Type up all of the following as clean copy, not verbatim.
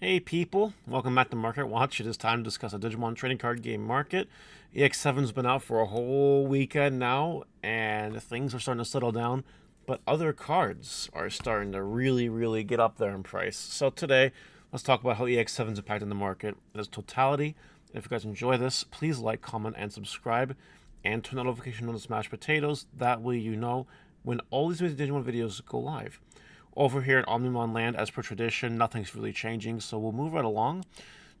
Hey people, welcome back to Market Watch. It is time to discuss a Digimon trading card game market. EX7's been out for a whole weekend now, and things are starting to settle down, but other cards are starting to really get up there in price. So today, let's talk about how EX7's impacting the market in its totality. And if you guys enjoy this, please like, comment, and subscribe, and turn notification on to smash potatoes. That way you know when all these Digimon videos go live. Over here at Omnimon Land, as per tradition, nothing's really changing, so we'll move right along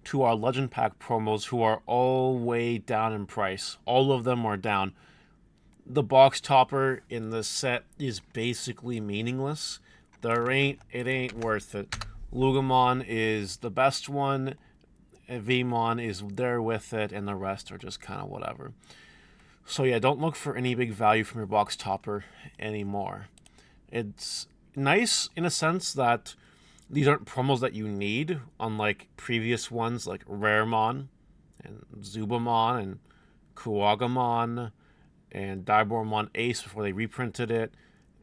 to our Legend Pack promos, who are all way down in price. All of them are down. The box topper in this set is basically meaningless. It ain't worth it. Lugamon is the best one, Vmon is there with it, and the rest are just kind of whatever. So yeah, don't look for any big value from your box topper anymore. It's nice in a sense that these aren't promos that you need, unlike previous ones like Raremon and Zubamon and Kuwagamon and Dibormon Ace before they reprinted it,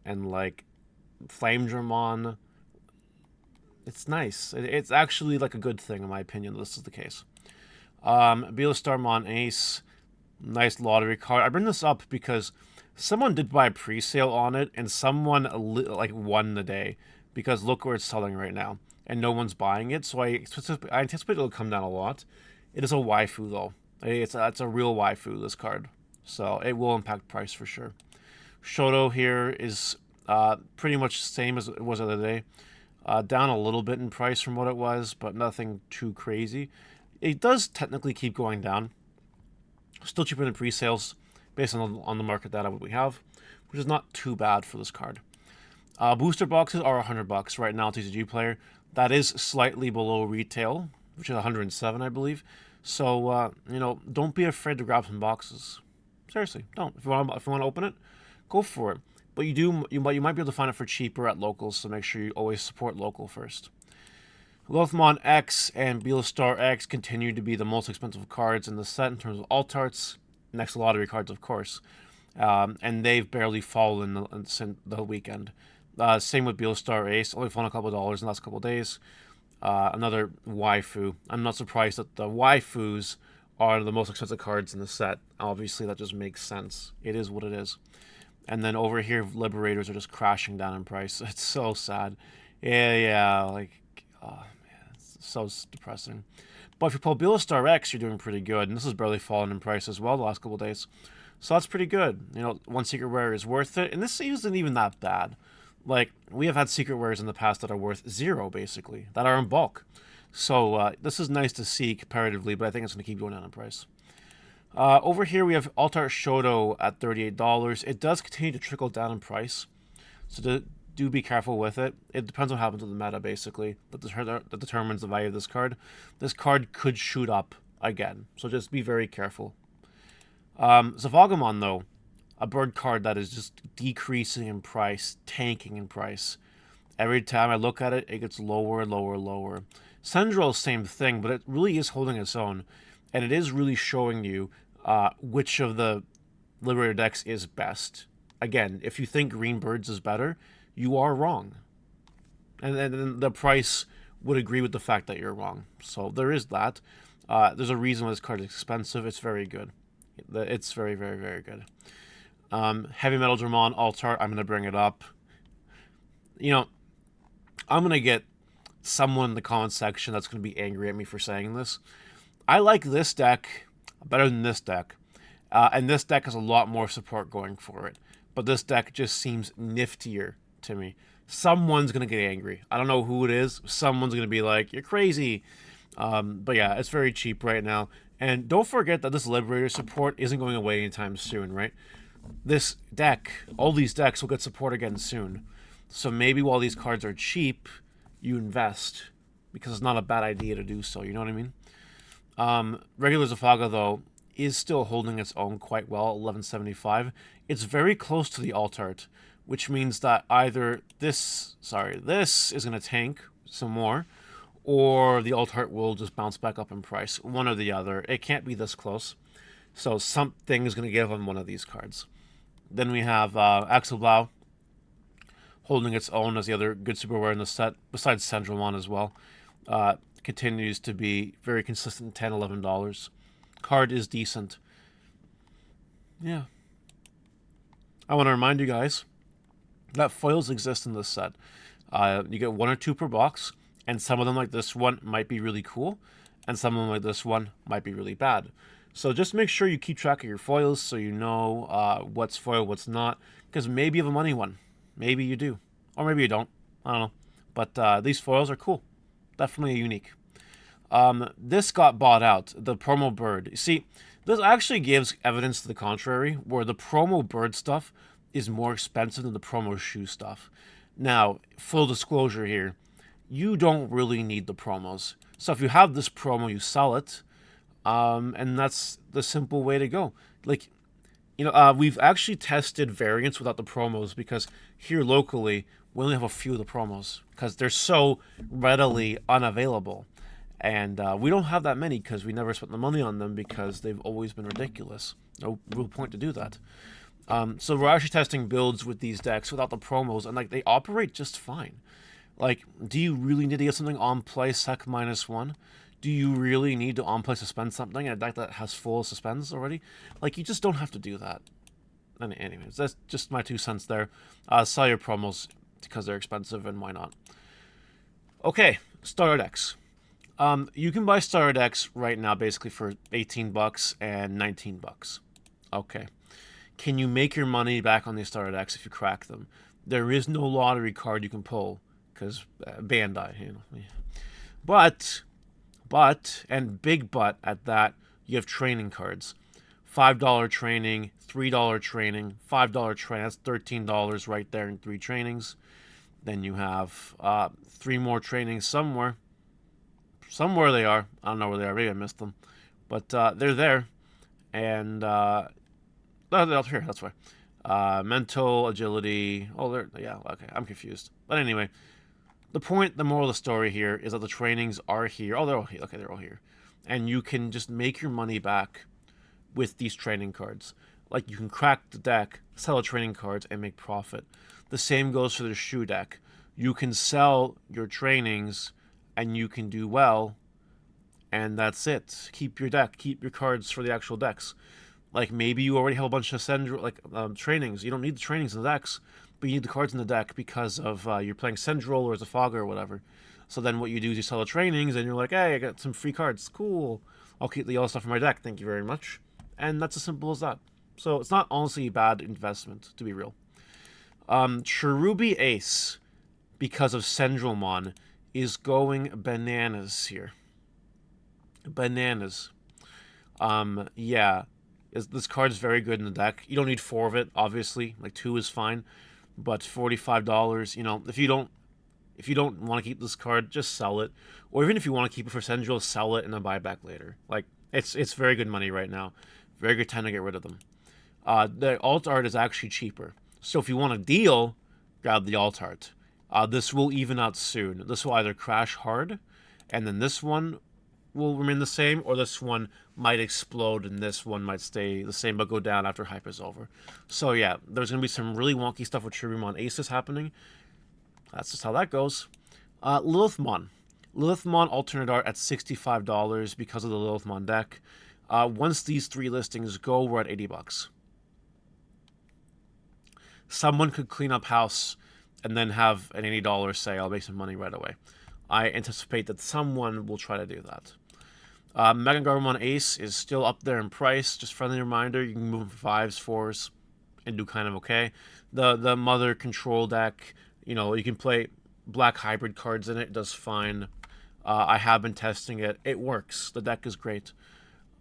and like Flamedramon. It's nice. It's actually like a good thing in my opinion. This is the case. Belistarmon Ace, nice lottery card. I bring this up because someone did buy a pre-sale on it, and someone like won the day because look where it's selling right now, and no one's buying it. So I anticipate it'll come down a lot. It is a waifu though. It's a real waifu, this card, so it will impact price for sure. Shoto here is pretty much the same as it was the other day. Down a little bit in price from what it was, but nothing too crazy. It does technically keep going down. Still cheaper than pre-sales based on the market data we have, which is not too bad for this card. Booster boxes are $100 right now, TCG Player. That is slightly below retail, which is 107, I believe. So don't be afraid to grab some boxes. Seriously, don't. If you want to open it, go for it. But you might be able to find it for cheaper at locals, so make sure you always support local first. Lothmon X and Belistar X continue to be the most expensive cards in the set in terms of alt arts, next to lottery cards, of course. And they've barely fallen since the weekend. Same with Belistar Ace, only fallen a couple of dollars in the last couple of days. Another waifu. I'm not surprised that the waifus are the most expensive cards in the set. Obviously, that just makes sense. It is what it is. And then over here, Liberators are just crashing down in price. It's so sad. Yeah, like, oh man, it's so depressing. But if you pull Belistar X, you're doing pretty good. And this has barely fallen in price as well the last couple of days. So that's pretty good. One secret rare is worth it. And this isn't even that bad. Like, we have had secret rares in the past that are worth 0, basically, that are in bulk. So this is nice to see comparatively, but I think it's going to keep going down in price. Over here, we have Altar Shoto at $38. It does continue to trickle down in price, so do be careful with it. It depends on what happens with the meta, basically, that determines the value of this card. This card could shoot up again, so just be very careful. Zavagamon, though, a bird card that is just decreasing in price, tanking in price. Every time I look at it, it gets lower and lower. Sendril, same thing, but it really is holding its own, and it is really showing you which of the Liberator decks is best. Again, if you think Green Birds is better, you are wrong. And then the price would agree with the fact that you're wrong. So there is that. There's a reason why this card is expensive. It's very good. It's very good. Heavy Metal Dramon Altar, I'm going to bring it up. I'm going to get someone in the comment section that's going to be angry at me for saying this. I like this deck better than this deck. And this deck has a lot more support going for it. But this deck just seems niftier to me. Someone's going to get angry. I don't know who it is. Someone's going to be like, you're crazy. But yeah, it's very cheap right now. And don't forget that this Liberator support isn't going away anytime soon, right? This deck, all these decks will get support again soon. So maybe while these cards are cheap, you invest. Because it's not a bad idea to do so, you know what I mean? Regular Zafaga, though, is still holding its own quite well, 1175. It's very close to the alt art, which means that either this is going to tank some more, or the alt art will just bounce back up in price. One or the other. It can't be this close. So something is going to give on one of these cards. Then we have Axel Blau holding its own as the other good super rare in the set, besides Sandromon as well. continues to be very consistent, $10, $11. Card is decent. Yeah. I want to remind you guys that foils exist in this set. You get 1 or 2 per box, and some of them, like this one, might be really cool, and some of them, like this one, might be really bad. So just make sure you keep track of your foils so you know what's foil, what's not, because maybe you have a money one. Maybe you do. Or maybe you don't. I don't know. But these foils are cool. Definitely unique. This got bought out, the promo bird. See, this actually gives evidence to the contrary, where the promo bird stuff is more expensive than the promo shoe stuff. Now, full disclosure here, you don't really need the promos. So if you have this promo, you sell it, and that's the simple way to go. Like, we've actually tested variants without the promos because here locally, we only have a few of the promos because they're so readily unavailable. And we don't have that many because we never spent the money on them because they've always been ridiculous. No real point to do that. So we're actually testing builds with these decks without the promos, and like they operate just fine. Like, do you really need to get something on play sec -1? Do you really need to on play suspend something in a deck that has full suspends already? Like, you just don't have to do that. Anyways, that's just my 2 cents there. Sell your promos because they're expensive, and why not? Okay, starter decks. You can buy starter decks right now basically for $18 and $19. Okay. Can you make your money back on these starter decks if you crack them? There is no lottery card you can pull because Bandai, But, and big but at that, you have training cards. $5 training, $3 training, $5 training. That's $13 right there in 3 trainings. Then you have 3 more trainings somewhere. Somewhere they are. I don't know where they are. Maybe I missed them. But they're there. And they're here. That's why. Mental, agility. Oh, yeah. Okay. I'm confused. But anyway, the moral of the story here is that the trainings are here. Oh, they're all here. Okay, they're all here. And you can just make your money back with these training cards. Like, you can crack the deck, sell the training cards, and make profit. The same goes for the shoe deck. You can sell your trainings, and you can do well, and that's it. Keep your deck. Keep your cards for the actual decks. Like, maybe you already have a bunch of trainings. You don't need the trainings in the decks, but you need the cards in the deck because of you're playing Sendril or Zafaga or whatever. So then what you do is you sell the trainings, and you're like, hey, I got some free cards. Cool. I'll keep the yellow stuff in my deck. Thank you very much. And that's as simple as that. So it's not honestly a bad investment, to be real. Cherubi Ace, because of Sendromon, is going bananas here. Bananas. Yeah. This card is very good in the deck. You don't need 4 of it, obviously. Like 2 is fine. But $45, if you don't want to keep this card, just sell it. Or even if you want to keep it for Sendril, sell it and then buy it back later. Like, it's very good money right now. Very good time to get rid of them. The alt art is actually cheaper. So if you want a deal, grab the alt art. This will even out soon. This will either crash hard, and then this one will remain the same, or this one might explode, and this one might stay the same but go down after hype is over. So yeah, there's going to be some really wonky stuff with Cherubimon Aces happening. That's just how that goes. Lilithmon. Lilithmon alternate art at $65 because of the Lilithmon deck. Once these 3 listings go, we're at $80. Someone could clean up house and then have an $80 sale, make some money right away. I anticipate that someone will try to do that. Mega Garurumon Ace is still up there in price. Just friendly reminder, you can move him for 5s, 4s, and do kind of okay. The Mother Control deck, you can play black hybrid cards in it. It does fine. I have been testing it. It works. The deck is great.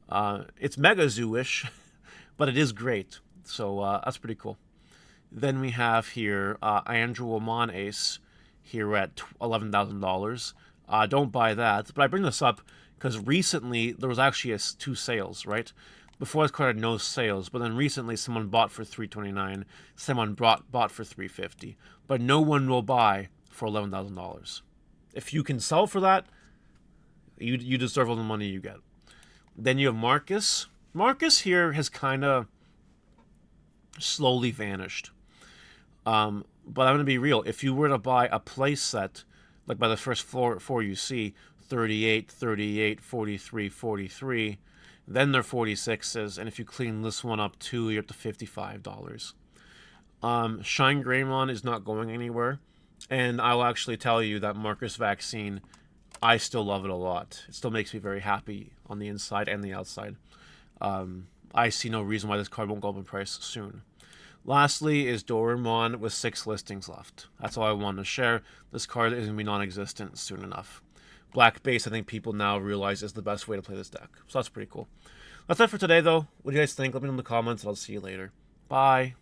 It's Mega Zoo-ish, but it is great. So that's pretty cool. Then we have here Andromon Ace here at $11,000. Don't buy that. But I bring this up because recently there was actually 2 sales, right? Before this card had no sales, but then recently someone bought for $329, someone bought for $350, but no one will buy for $11,000. If you can sell for that, you deserve all the money you get. Then you have Marcus. Marcus here has kind of slowly vanished. But I'm going to be real. If you were to buy a play set, like by the first 4 you see, 38, 38, 43, 43. Then they're 46s, and if you clean this one up too, you're up to $55. Shine Greymon is not going anywhere, and I'll actually tell you that Marcus Vaccine, I still love it a lot. It still makes me very happy on the inside and the outside. I see no reason why this card won't go up in price soon. Lastly is Doraemon with 6 listings left. That's all I wanted to share. This card is going to be non-existent soon enough. Black base, I think people now realize, is the best way to play this deck. So that's pretty cool. That's it for today, though. What do you guys think? Let me know in the comments, and I'll see you later. Bye.